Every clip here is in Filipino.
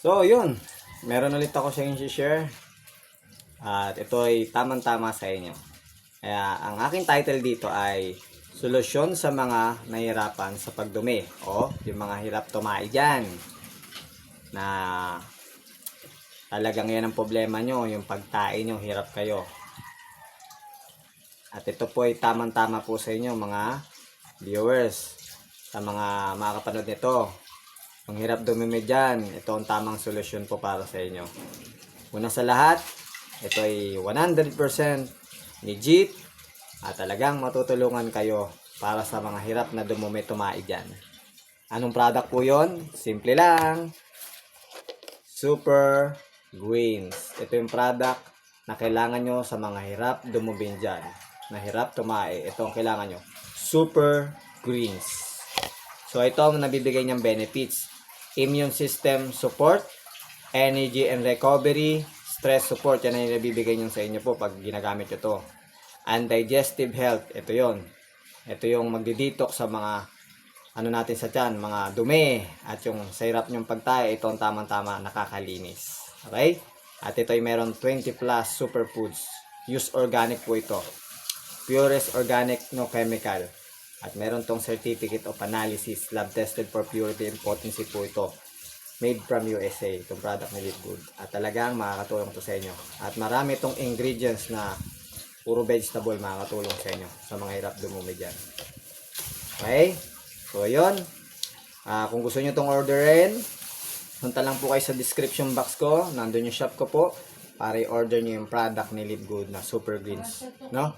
So, yun. Meron ulit ako sa inyo share. At ito ay tamang-tama sa inyo. Kaya, ang aking title dito ay Solusyon sa mga nahihirapan sa pagdumi o yung mga hirap tumae dyan. Na talagang yan ang problema nyo, yung pagtae nyo, hirap kayo. At ito po ay tamang-tama po sa inyo mga viewers. Sa mga makakapanood nito. Ang hirap dumumi dyan, ito ang tamang solusyon po para sa inyo. Una sa lahat, ito ay 100% legit at talagang matutulungan kayo para sa mga hirap na dumumi tumae dyan. Anong product po yon? Simple lang. Super Greens. Ito yung product na kailangan nyo sa mga hirap dumumi dyan. Na hirap tumae. Ito ang kailangan nyo. Super Greens. So ito ang nabibigay niyang benefits. Immune system support, energy and recovery, stress support. Yan ang nabibigay niyo sa inyo po pag ginagamit nyo to. And digestive health. Ito yon. Ito yung magdi-detox sa mga ano natin sa tiyan, mga dumi. At yung sa hirap nyong pagtae, ito ang tamang-tama nakakalinis. Okay? At ito ay meron 20 plus superfoods. Use organic po ito. Purest organic, no chemical. At meron tong certificate of analysis, lab tested for purity and potency po ito. Made from USA, itong product ni Live Good. At talagang makakatulong to sa inyo. At marami itong ingredients na puro vegetable makakatulong sa inyo sa mga hirap dumumi dyan. Okay? So, yun. Kung gusto nyo itong orderin, punta lang po kayo sa description box ko. Nandun yung shop ko po. Para i-order nyo yung product ni Live Good na Super Greens. No?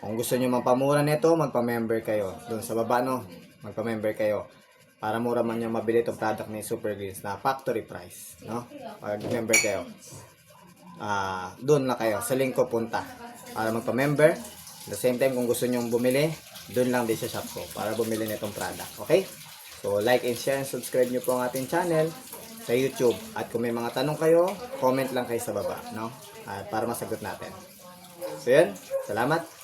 Kung gusto nyo magpamura nito, magpa-member kayo. Doon sa baba, no? Magpa-member kayo. Para mura man yung mabili itong product ni Super Greens na factory price. No? Pag-member kayo. Doon na kayo. Sa link ko punta. Para magpa-member. At the same time, kung gusto nyo bumili, doon lang din sa shop ko. Para bumili nitong product. Okay? So, like and share and subscribe nyo po ang ating channel sa YouTube. At kung may mga tanong kayo, comment lang kayo sa baba. No? At para masagot natin. So, yun. Salamat.